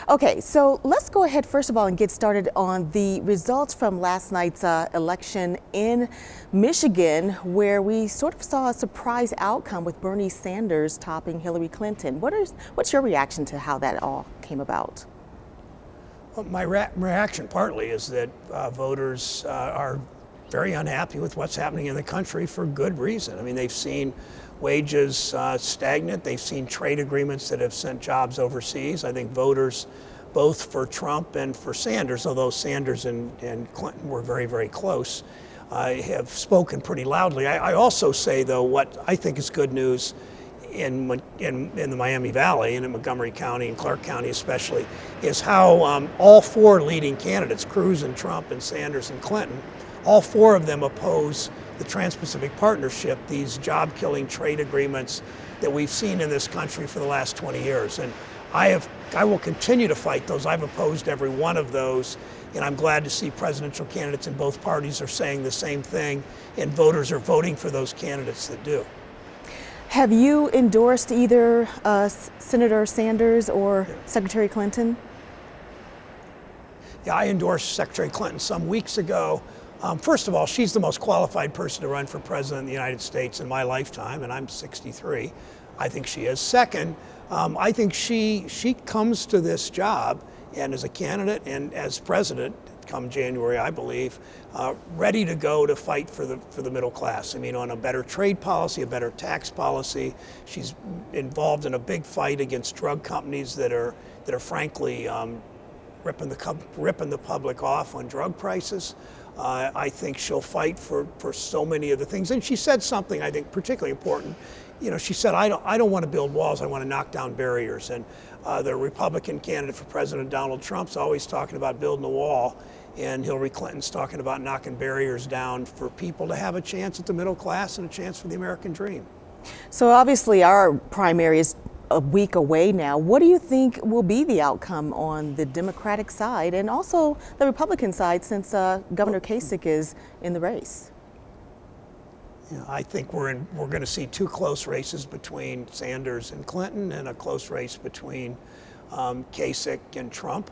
Okay, so let's go ahead first of all and get started on the results from last night's election in Michigan, where we sort of saw a surprise outcome with Bernie Sanders topping Hillary Clinton. What's your reaction to how that all came about? Well, my reaction partly is that voters are very unhappy with what's happening in the country for good reason. I mean, they've seen wages stagnant. They've seen trade agreements that have sent jobs overseas. I think voters, both for Trump and for Sanders, although Sanders and Clinton were very, very close, have spoken pretty loudly. I also say, though, what I think is good news in the Miami Valley and in Montgomery County and Clark County especially, is how all four leading candidates, Cruz and Trump and Sanders and Clinton, all four of them oppose the Trans-Pacific Partnership, these job-killing trade agreements that we've seen in this country for the last 20 years. And I will continue to fight those. I've opposed every one of those, and I'm glad to see presidential candidates in both parties are saying the same thing, and voters are voting for those candidates that do. Have you endorsed either Senator Sanders or Secretary Clinton? Yeah, I endorsed Secretary Clinton some weeks ago. First of all, she's the most qualified person to run for president of the United States in my lifetime, and I'm 63. I think she is. Second, I think she comes to this job, and as a candidate and as president, come January, I believe, ready to go to fight for the middle class. I mean, on a better trade policy, a better tax policy. She's involved in a big fight against drug companies that are frankly ripping the public off on drug prices. I think she'll fight for so many of the things. And she said something I think particularly important. You know, she said, I don't want to build walls, I want to knock down barriers. And the Republican candidate for President, Donald Trump's always talking about building a wall, and Hillary Clinton's talking about knocking barriers down for people to have a chance at the middle class and a chance for the American dream. So obviously our primary is a week away now. What do you think will be the outcome on the Democratic side and also the Republican side, since Governor Kasich is in the race? Yeah, I think we're going to see two close races between Sanders and Clinton, and a close race between Kasich and Trump.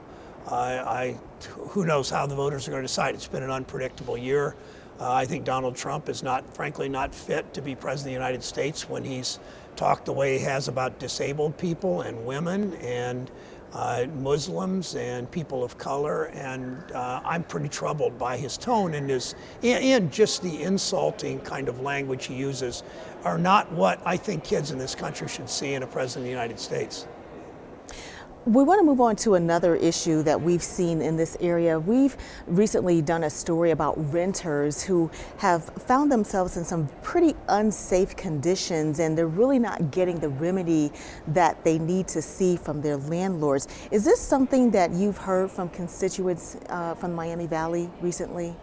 Who knows how the voters are going to decide? It's been an unpredictable year. I think Donald Trump is frankly not fit to be president of the United States when he's talked the way he has about disabled people and women and Muslims and people of color, and I'm pretty troubled by his tone and just the insulting kind of language he uses are not what I think kids in this country should see in a president of the United States. We want to move on to another issue that we've seen in this area. We've recently done a story about renters who have found themselves in some pretty unsafe conditions, and they're really not getting the remedy that they need to see from their landlords. Is this something that you've heard from constituents from Miami Valley recently?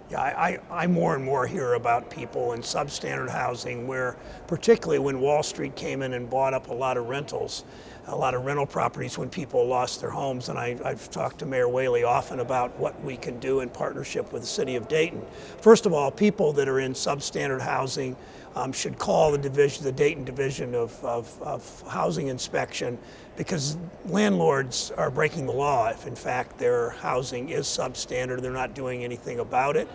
Yeah, I more and more hear about people in substandard housing where, particularly when Wall Street came in and bought up a lot of rental properties when people lost their homes. And I've talked to Mayor Whaley often about what we can do in partnership with the city of Dayton. First of all, people that are in substandard housing should call the Dayton Division of Housing Inspection, because landlords are breaking the law if in fact their housing is substandard, they're not doing anything about it.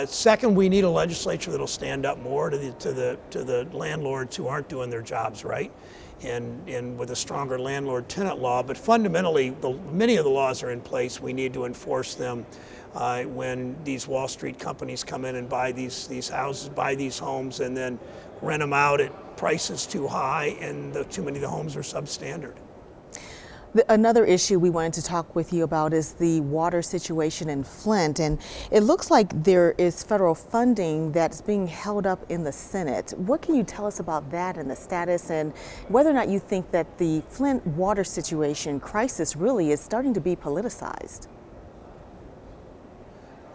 Second, we need a legislature that'll stand up more to the landlords who aren't doing their jobs right, and with a stronger landlord-tenant law. But fundamentally, many of the laws are in place. We need to enforce them when these Wall Street companies come in and buy these houses, buy these homes, and then rent them out at prices too high, and too many of the homes are substandard. Another issue we wanted to talk with you about is the water situation in Flint, and it looks like there is federal funding that's being held up in the Senate. What can you tell us about that and the status, and whether or not you think that the Flint water situation crisis really is starting to be politicized?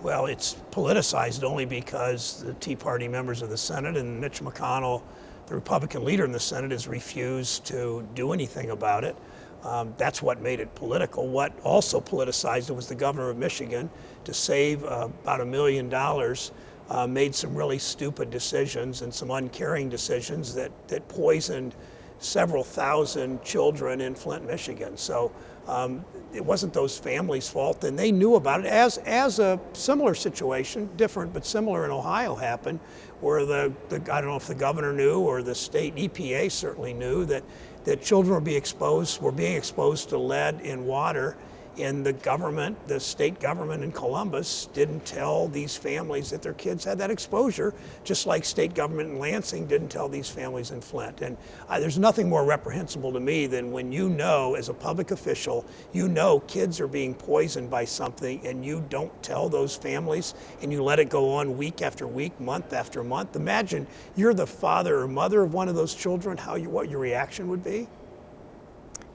Well, it's politicized only because the Tea Party members of the Senate and Mitch McConnell, the Republican leader in the Senate, has refused to do anything about it. That's what made it political. What also politicized it was the governor of Michigan, to save about $1 million, made some really stupid decisions and some uncaring decisions that poisoned several thousand children in Flint, Michigan. So it wasn't those families' fault, and they knew about it. As a similar situation, different but similar in Ohio happened, where I don't know if the governor knew or the state EPA certainly knew that children were being exposed to lead in water. And the state government in Columbus didn't tell these families that their kids had that exposure, just like state government in Lansing didn't tell these families in Flint. And there's nothing more reprehensible to me than when you know, as a public official, you know kids are being poisoned by something and you don't tell those families and you let it go on week after week, month after month. Imagine you're the father or mother of one of those children, what your reaction would be.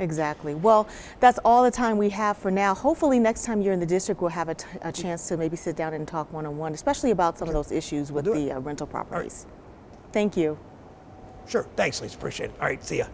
Exactly. Well, that's all the time we have for now. Hopefully next time you're in the district, we'll have a chance to maybe sit down and talk one-on-one, especially about some of those issues with the rental properties. Thank you. Sure. Thanks, Lisa. Appreciate it. All right. See ya.